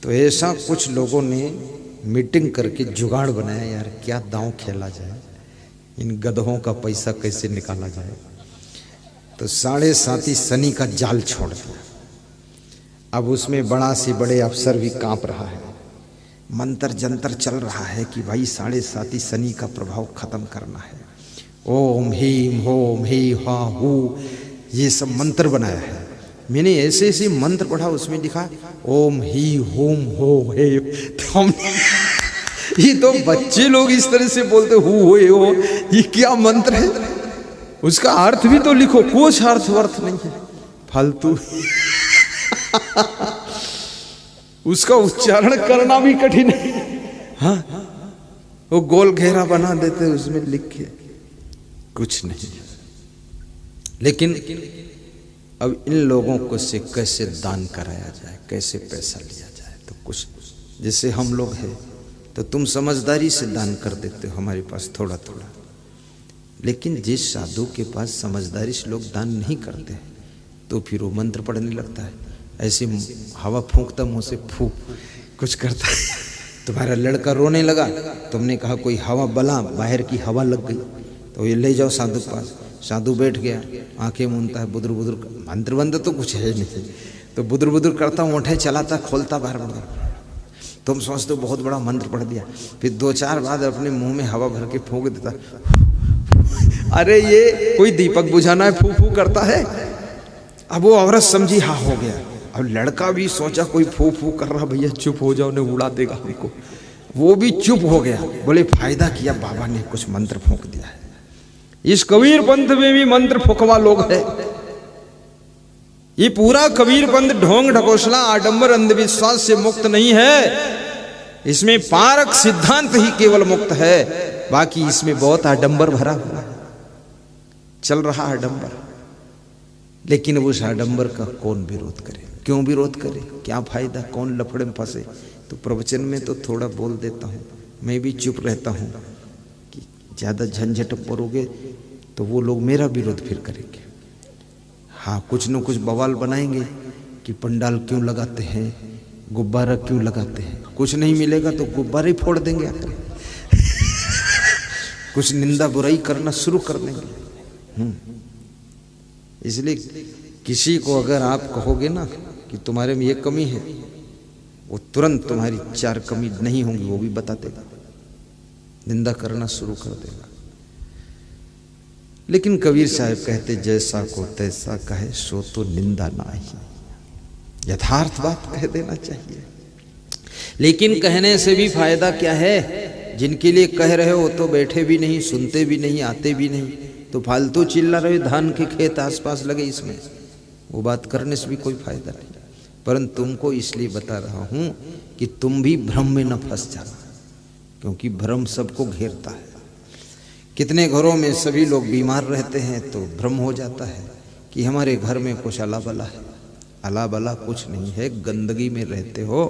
तो ऐसा कुछ लोगों ने मीटिंग करके जुगाड़ बनाया, यार क्या दांव खेला जाए, इन गधों का पैसा कैसे निकाला जाए। तो साढ़े साती शनि का जाल छोड़ दिया। अब उसमें बड़ा से बड़े अफसर भी कांप रहा है, मंत्र जंतर चल रहा है कि भाई साढ़े साती शनि का प्रभाव खत्म करना है। ओम हीम होम ही हा हू, ये सब मंत्र बनाया है। मैंने ऐसे ऐसे मंत्र पढ़ा, उसमें लिखा ओम ही होम हो हे। तो हमने ये तो बच्चे लोग इस तरह से बोलते हो, ये क्या मंत्र है? उसका अर्थ भी तो लिखो। कुछ अर्थ नहीं है, फालतू। उसका उच्चारण करना भी कठिन है। हाँ, वो गोल घेरा बना देते, उसमें लिख के कुछ नहीं। लेकिन अब इन लोगों को से कैसे दान कराया जाए, कैसे पैसा लिया जाए? तो कुछ जैसे हम लोग हैं तो तुम समझदारी से दान कर देते हो, हमारे पास थोड़ा थोड़ा। लेकिन जिस साधु के पास समझदारी से लोग दान नहीं करते तो फिर वो मंत्र पढ़ने लगता है, ऐसे हवा फूंकता, मुंह से फूंक कुछ करता है। तुम्हारा लड़का रोने लगा, तुमने कहा कोई हवा बला, बाहर की हवा लग गई, तो ये ले जाओ साधु के पास। साधु बैठ गया, आंखें मूंदता है, बुदुर बुदुर, मंत्र बंद तो कुछ है नहीं, तो बुदुर बुदुर करता, ओंठे चलाता, खोलता बाहर बार। तुम सोचते हो बहुत बड़ा मंत्र पढ़ दिया, फिर 2-4 बाद अपने मुंह में हवा भर के फूंक देता। अरे ये कोई दीपक बुझाना है, फू फू करता है। अब वो औरत समझी हाँ हो गया। अब लड़का भी सोचा कोई फू फू कर रहा, भैया चुप हो जाओ, उन्हें उड़ा देगा हमको। वो भी चुप हो गया, बोले फायदा किया, बाबा ने कुछ मंत्र फूंक दिया है। इस कबीर पंथ में भी मंत्र फुकवा लोग है। ये पूरा कबीर पंथ ढोंग ढकोसला आडंबर अंधविश्वास से मुक्त नहीं है। इसमें पारक सिद्धांत ही केवल मुक्त है, बाकी इसमें बहुत आडंबर भरा हुआ है, चल रहा आडंबर। लेकिन उस आडंबर का कौन विरोध करे? क्यों विरोध करे? क्या फायदा? कौन लफड़े में फंसे? तो प्रवचन में तो थोड़ा बोल देता हूँ, मैं भी चुप रहता हूँ कि ज़्यादा झंझट पड़ोगे तो वो लोग मेरा विरोध फिर करेंगे। हाँ, कुछ न कुछ बवाल बनाएंगे कि पंडाल क्यों लगाते हैं, गुब्बारा क्यों लगाते हैं। कुछ नहीं मिलेगा तो गुब्बारे ही फोड़ देंगे आकर। कुछ निंदा बुराई करना शुरू कर देंगे। इसलिए किसी को अगर आप कहोगे ना कि तुम्हारे में ये कमी है, वो तुरंत तुम्हारी 4 कमी नहीं होंगी वो भी बता देगा, निंदा करना शुरू कर देगा। लेकिन कबीर साहब कहते जैसा को तैसा कहे सो तो निंदा ना ही। यथार्थ बात कह देना चाहिए। लेकिन कहने से भी फायदा क्या है? जिनके लिए कह रहे हो तो बैठे भी नहीं, सुनते भी नहीं, आते भी नहीं, तो फालतू चिल्ला रहे। धान के खेत आसपास लगे, इसमें वो बात करने से भी कोई फायदा नहीं। परंतु तुमको इसलिए बता रहा हूं कि तुम भी भ्रम में न फंस जाना, क्योंकि भ्रम सबको घेरता है। कितने घरों में सभी लोग बीमार रहते हैं तो भ्रम हो जाता है कि हमारे घर में कुछ अला बला है। अला बला कुछ नहीं है, गंदगी में रहते हो,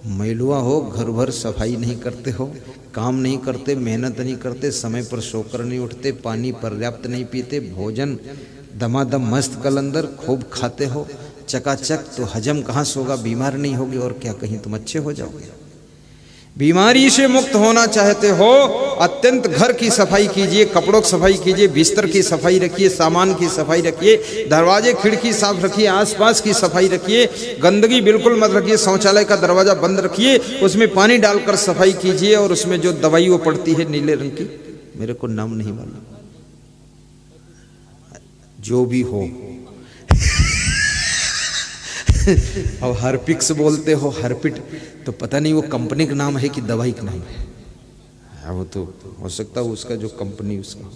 मैलुआ हो, घर भर सफाई नहीं करते हो, काम नहीं करते, मेहनत नहीं करते, समय पर सोकर नहीं उठते, पानी पर्याप्त नहीं पीते, भोजन दमादम मस्त कलंदर खूब खाते हो चकाचक, तो हजम कहाँ से होगा? बीमार नहीं होगे और क्या कहीं तुम अच्छे हो जाओगे? बीमारी से मुक्त होना चाहते हो, अत्यंत घर की सफाई कीजिए, कपड़ों की सफाई कीजिए, बिस्तर की सफाई रखिए, सामान की सफाई रखिए, दरवाजे खिड़की साफ रखिए, आसपास की सफाई रखिए, गंदगी बिल्कुल मत रखिए, शौचालय का दरवाजा बंद रखिए, उसमें पानी डालकर सफाई कीजिए, और उसमें जो दवाई वो पड़ती है नीले रंग की, मेरे को नाम नहीं मालूम, जो भी हो अब हार्पिक्स बोलते हो, हार्पिट, तो पता नहीं वो कंपनी का नाम है कि दवाई का नाम है। वो तो हो सकता है उसका जो कंपनी उसका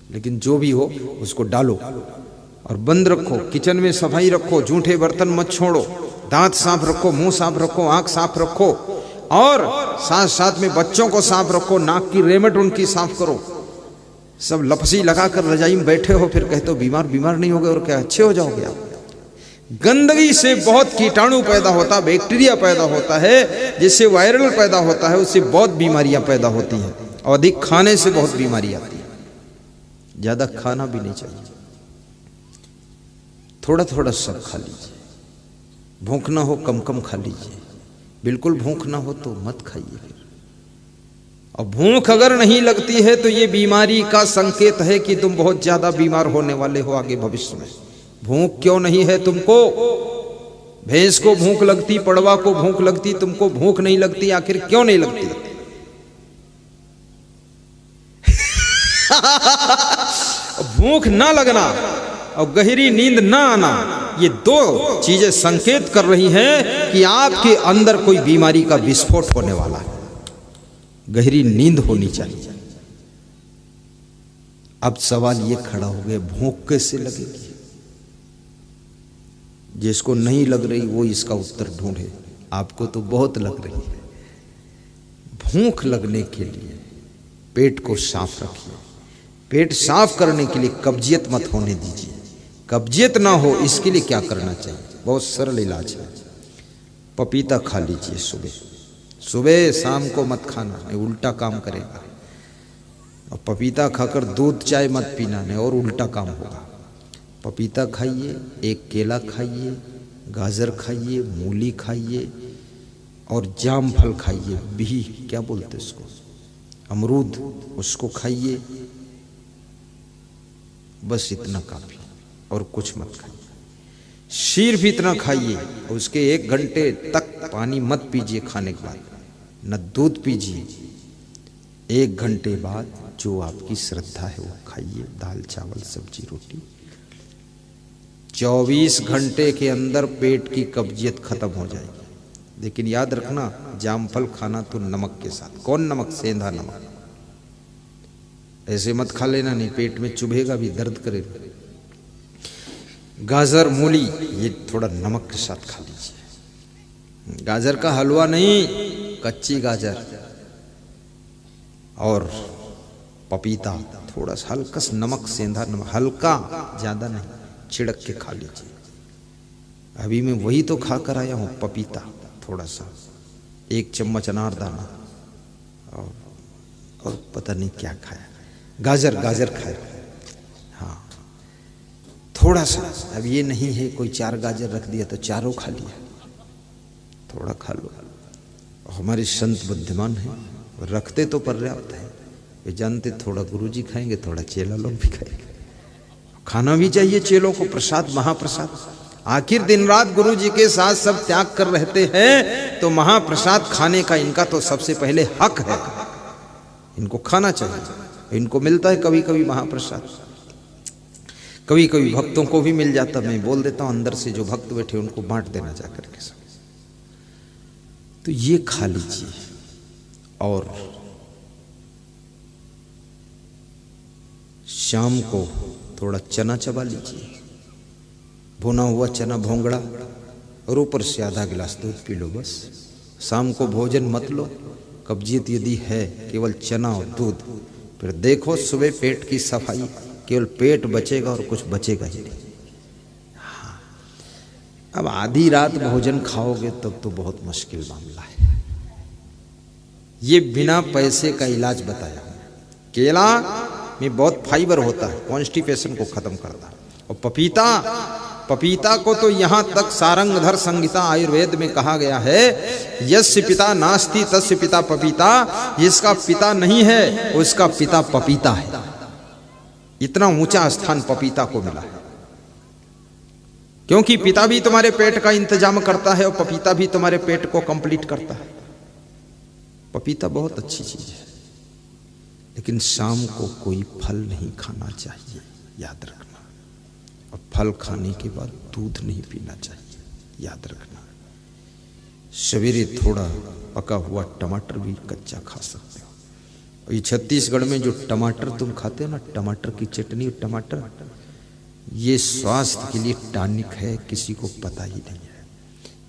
लेकिन जो भी हो उसको डालो और बंद रखो। किचन में सफाई रखो, जूठे बर्तन मत छोड़ो, दांत साफ रखो, मुंह साफ रखो, आंख साफ रखो और साथ साथ में बच्चों को साफ रखो। नाक की रेमट उनकी साफ करो। सब लपसी लगाकर रजाई में बैठे हो, फिर कहते हो बीमार नहीं होगे, और क्या अच्छे हो जाओगे आप। गंदगी से बहुत कीटाणु पैदा होता, बैक्टीरिया पैदा होता है, जिससे वायरल पैदा होता है, उससे बहुत बीमारियां पैदा होती हैं। और अधिक खाने से बहुत बीमारी आती है। ज्यादा खाना भी नहीं चाहिए, थोड़ा थोड़ा सब खा लीजिए। भूख ना हो कम कम खा लीजिए, बिल्कुल भूख ना हो तो मत खाइए। फिर और भूख अगर नहीं लगती है तो ये बीमारी का संकेत है कि तुम बहुत ज्यादा बीमार होने वाले हो आगे भविष्य में। भूख क्यों नहीं है तुमको? भैंस को भूख लगती, पड़वा को भूख लगती, तुमको भूख नहीं लगती, आखिर क्यों नहीं लगती? भूख ना लगना और गहरी नींद ना आना, ये दो चीजें संकेत कर रही हैं कि आपके अंदर कोई बीमारी का विस्फोट होने वाला है। गहरी नींद होनी चाहिए। अब सवाल ये खड़ा हो गया, भूख कैसे लगेगी? जिसको नहीं लग रही वो इसका उत्तर ढूंढे। आपको तो बहुत लग रही है। भूख लगने के लिए पेट को साफ रखिए। पेट साफ करने के लिए कब्जियत मत होने दीजिए। कब्जियत ना हो इसके लिए क्या करना चाहिए? बहुत सरल इलाज है। पपीता खा लीजिए सुबह सुबह, शाम को मत खाना, नहीं उल्टा काम करेगा। और पपीता खाकर दूध चाय मत पीना, नहीं और उल्टा काम होगा। पपीता खाइए, एक केला खाइए, गाजर खाइए, मूली खाइए और जाम फल खाइए। बिही क्या बोलते उसको, अमरूद, उसको खाइए। बस इतना काफी, और कुछ मत खाइए। सिर्फ इतना खाइए। उसके 1 घंटे तक पानी मत पीजिए खाने के बाद, न दूध पीजिए। 1 घंटे बाद जो आपकी श्रद्धा है वो खाइए, दाल चावल सब्जी रोटी। 24 घंटे के अंदर पेट की कब्जियत खत्म हो जाएगी। लेकिन याद रखना, जामफल खाना तो नमक के साथ। कौन नमक? सेंधा नमक। ऐसे मत खा लेना, नहीं पेट में चुभेगा भी, दर्द करेगा। गाजर मूली ये थोड़ा नमक के साथ खा लीजिए। गाजर का हलवा नहीं, कच्ची गाजर। और पपीता थोड़ा सा हल्का सा नमक, सेंधा नमक, हल्का, ज्यादा नहीं, छिड़क के खा लीजिए। अभी मैं वही तो खा कर आया हूँ, पपीता थोड़ा सा, 1 चम्मच अनारदाना और पता नहीं क्या खाया, गाजर खाया। हाँ थोड़ा सा। अब ये नहीं है कोई 4 गाजर रख दिया तो चारों खा लिया, थोड़ा खा लो। हमारे संत बुद्धिमान हैं, रखते तो पर्याप्त है। वे जानते थोड़ा गुरुजी खाएंगे, थोड़ा चेला लोग भी खाएंगे। खाना भी चाहिए चेलों को, प्रसाद, महाप्रसाद। आखिर दिन रात गुरुजी के साथ सब त्याग कर रहते हैं, तो महाप्रसाद खाने का इनका तो सबसे पहले हक है। इनको खाना चाहिए। इनको मिलता है कभी कभी महाप्रसाद, कभी कभी भक्तों को भी मिल जाता। मैं बोल देता हूं अंदर से जो भक्त बैठे उनको बांट देना जाकर के सब। तो ये खा लीजिए। और शाम को थोड़ा चना चबा लीजिए, भुना हुआ चना, भोंगड़ा, और ऊपर से आधा गिलास दूध पी लो। बस शाम को भोजन मत लो। कब्जियत यदि है, केवल चना और दूध। फिर देखो सुबह पेट की सफाई, केवल पेट बचेगा और कुछ बचेगा ही नहीं। हाँ। अब आधी रात भोजन खाओगे तब तो बहुत मुश्किल मामला है। ये बिना पैसे का इलाज बताया। केला में बहुत फाइबर होता है, कॉन्स्टिपेशन को खत्म करता है। और पपीता को तो यहां तक सारंगधर संहिता आयुर्वेद में कहा गया है, यस्य पिता नास्ति तस्य पिता पपीता। जिसका पिता नहीं है उसका पिता पपीता है। इतना ऊंचा स्थान पपीता को मिला है, क्योंकि पिता भी तुम्हारे पेट का इंतजाम करता है और पपीता भी तुम्हारे पेट को कंप्लीट करता है। पपीता बहुत अच्छी चीज है, लेकिन शाम को कोई फल नहीं खाना चाहिए, याद रखना। और फल खाने के बाद दूध नहीं पीना चाहिए, याद रखना। सवेरे थोड़ा पका हुआ टमाटर भी कच्चा खा सकते हो। ये छत्तीसगढ़ में जो टमाटर तुम खाते हो ना, टमाटर की चटनी, टमाटर ये स्वास्थ्य के लिए टॉनिक है, किसी को पता ही नहीं है।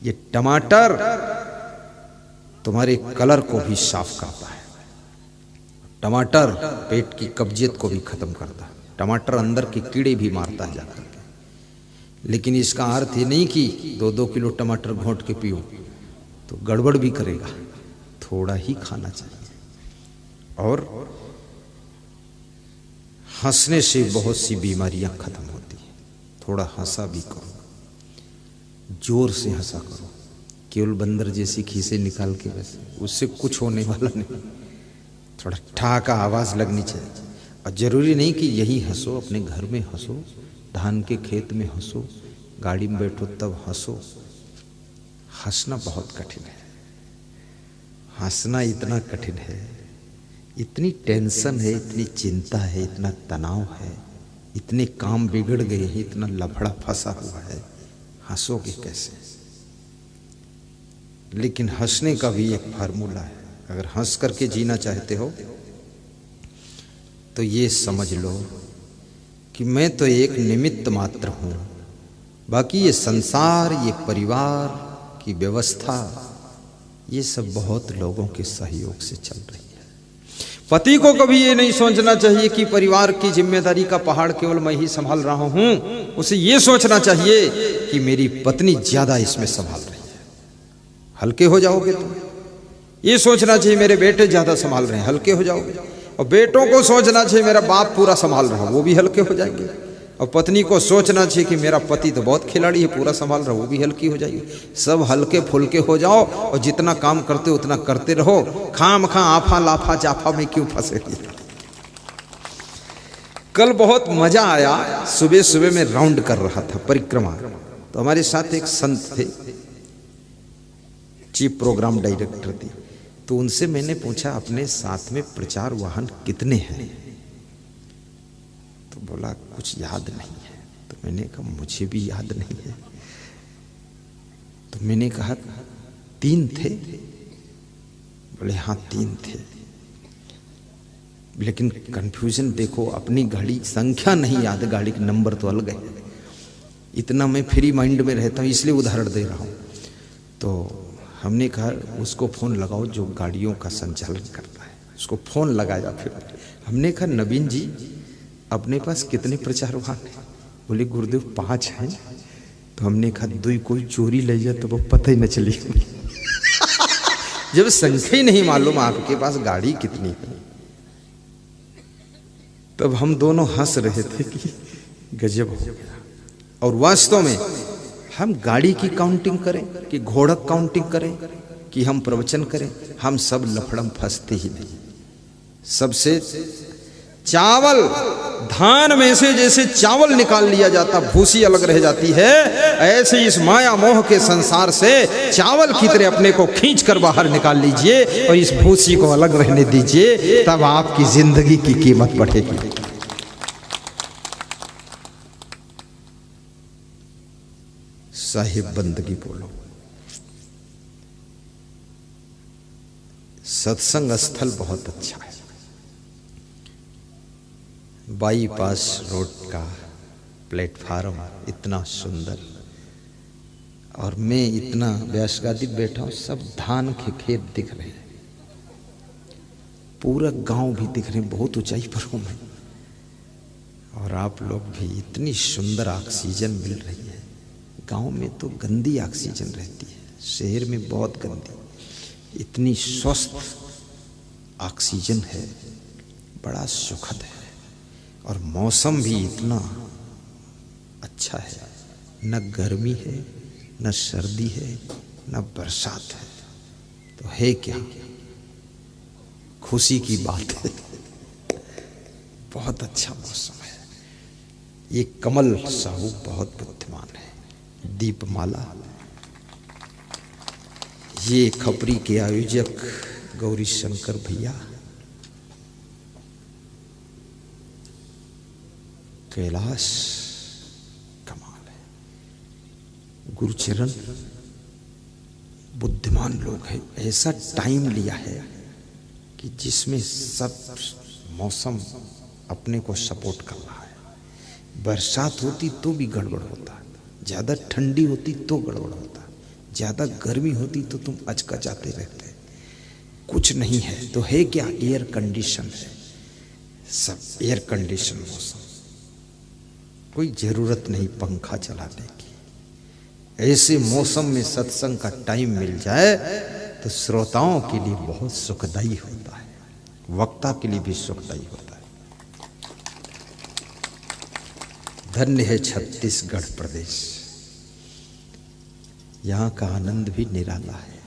ये टमाटर तुम्हारे कलर को भी साफ करता है, टमाटर पेट की कब्जियत को भी खत्म करता है, टमाटर अंदर के कीड़े भी मारता है जाकर के। लेकिन इसका अर्थ ये नहीं कि 2-2 किलो टमाटर घोंट के पियो, तो गड़बड़ भी करेगा, थोड़ा ही खाना चाहिए। और हंसने से बहुत सी बीमारियां खत्म होती हैं। थोड़ा हंसा भी करो, जोर से हंसा करो, केवल बंदर जैसी खीसे निकाल के, बस उससे कुछ होने वाला नहीं। थोड़ा ठहाका आवाज लगनी चाहिए। और जरूरी नहीं कि यही हंसो, अपने घर में हंसो, धान के खेत में हंसो, गाड़ी में बैठो तब हंसो। हंसना बहुत कठिन है, हंसना इतना कठिन है, इतनी टेंशन है, इतनी चिंता है, इतना तनाव है, इतने काम बिगड़ गए हैं, इतना लफड़ा फंसा हुआ है, हंसोगे कैसे? लेकिन हंसने का भी एक फार्मूला है। अगर हंस करके जीना चाहते हो तो ये समझ लो कि मैं तो एक निमित्त मात्र हूं, बाकी ये संसार, ये परिवार की व्यवस्था, ये सब बहुत लोगों के सहयोग से चल रही है। पति को कभी ये नहीं सोचना चाहिए कि परिवार की जिम्मेदारी का पहाड़ केवल मैं ही संभाल रहा हूं। उसे ये सोचना चाहिए कि मेरी पत्नी ज्यादा इसमें संभाल रही है, हल्के हो जाओगे तुम। ये सोचना चाहिए मेरे बेटे ज्यादा संभाल रहे हैं, हल्के हो जाओगे। और बेटों को सोचना चाहिए मेरा बाप पूरा संभाल रहा है, वो भी हल्के हो जाएंगे। और पत्नी को सोचना चाहिए कि मेरा पति तो बहुत खिलाड़ी है, पूरा संभाल रहा है, वो भी हल्की हो जाएगी। सब हल्के फुल्के हो जाओ और जितना काम करते हो उतना करते रहो। खाम खा आफा लाफा जाफा में क्यों फंसे? कल बहुत मजा आया, सुबह सुबह में राउंड कर रहा था परिक्रमा, तो हमारे साथ एक संत थे, चीफ प्रोग्राम डायरेक्टर थे। तो उनसे मैंने पूछा अपने साथ में प्रचार वाहन कितने हैं? तो बोला कुछ याद नहीं है। तो मैंने कहा मुझे भी याद नहीं है। तो मैंने कहा 3 थे? बोले हाँ 3 थे। लेकिन कंफ्यूजन देखो, अपनी गाड़ी संख्या नहीं याद, गाड़ी के नंबर तो अलग है। इतना मैं फ्री माइंड में रहता हूँ इसलिए उदाहरण दे रहा हूँ। तो हमने कहा उसको फोन लगाओ जो गाड़ियों का संचालन करता है, उसको फोन लगाया। फिर हमने कहा नवीन जी अपने पास कितने प्रचार वाहन हैं? बोले गुरुदेव 5 हैं। तो हमने कहा 2 कोई चोरी ले जाए तो वो पता ही न चली। जब संख्या ही नहीं मालूम आपके पास गाड़ी कितनी है। तब हम दोनों हंस रहे थे कि गजब हो गया। और वास्तव में हम गाड़ी की काउंटिंग करें कि घोड़क काउंटिंग करें कि हम प्रवचन करें, हम सब लफड़म फंसते ही नहीं। सबसे चावल, धान में से जैसे चावल निकाल लिया जाता, भूसी अलग रह जाती है, ऐसे इस माया मोह के संसार से चावल की तरह अपने को खींच कर बाहर निकाल लीजिए और इस भूसी को अलग रहने दीजिए, तब आपकी जिंदगी की कीमत बढ़ेगी। साहिब बंदगी बोलो। सत्संग स्थल बहुत अच्छा है, बाईपास रोड का प्लेटफार्म इतना सुंदर, और मैं इतना व्यासगादी बैठा हूं, सब धान के खेत दिख रहे हैं, पूरा गांव भी दिख रहे हैं, बहुत ऊंचाई पर हूं मैं। और आप लोग भी, इतनी सुंदर ऑक्सीजन मिल रही है। गांव में तो गंदी ऑक्सीजन रहती है, शहर में बहुत गंदी, इतनी स्वस्थ ऑक्सीजन है, बड़ा सुखद है। और मौसम भी इतना अच्छा है, न गर्मी है न सर्दी है न बरसात है, तो है क्या, खुशी की बात है। बहुत अच्छा मौसम है। ये कमल साहू बहुत बुद्धिमान है, दीपमाला। ये खपरी के आयोजक गौरी शंकर भैया, कैलाश, कमाल है। गुरुचरण बुद्धिमान लोग हैं, ऐसा टाइम लिया है कि जिसमें सब मौसम अपने को सपोर्ट कर रहा है। बरसात होती तो भी गड़बड़ होता, ज़्यादा ठंडी होती तो गड़बड़ होता, ज़्यादा गर्मी होती तो तुम अचकचाते रहते। कुछ नहीं है तो है क्या? एयर कंडीशन है, सब एयर कंडीशन मौसम। कोई ज़रूरत नहीं पंखा चलाने की। ऐसे मौसम में सत्संग का टाइम मिल जाए तो श्रोताओं के लिए बहुत सुखदायी होता है, वक्ता के लिए भी सुखदायी होता है। धन्य है छत्तीसगढ़ प्रदेश, यहाँ का आनंद भी निराला है।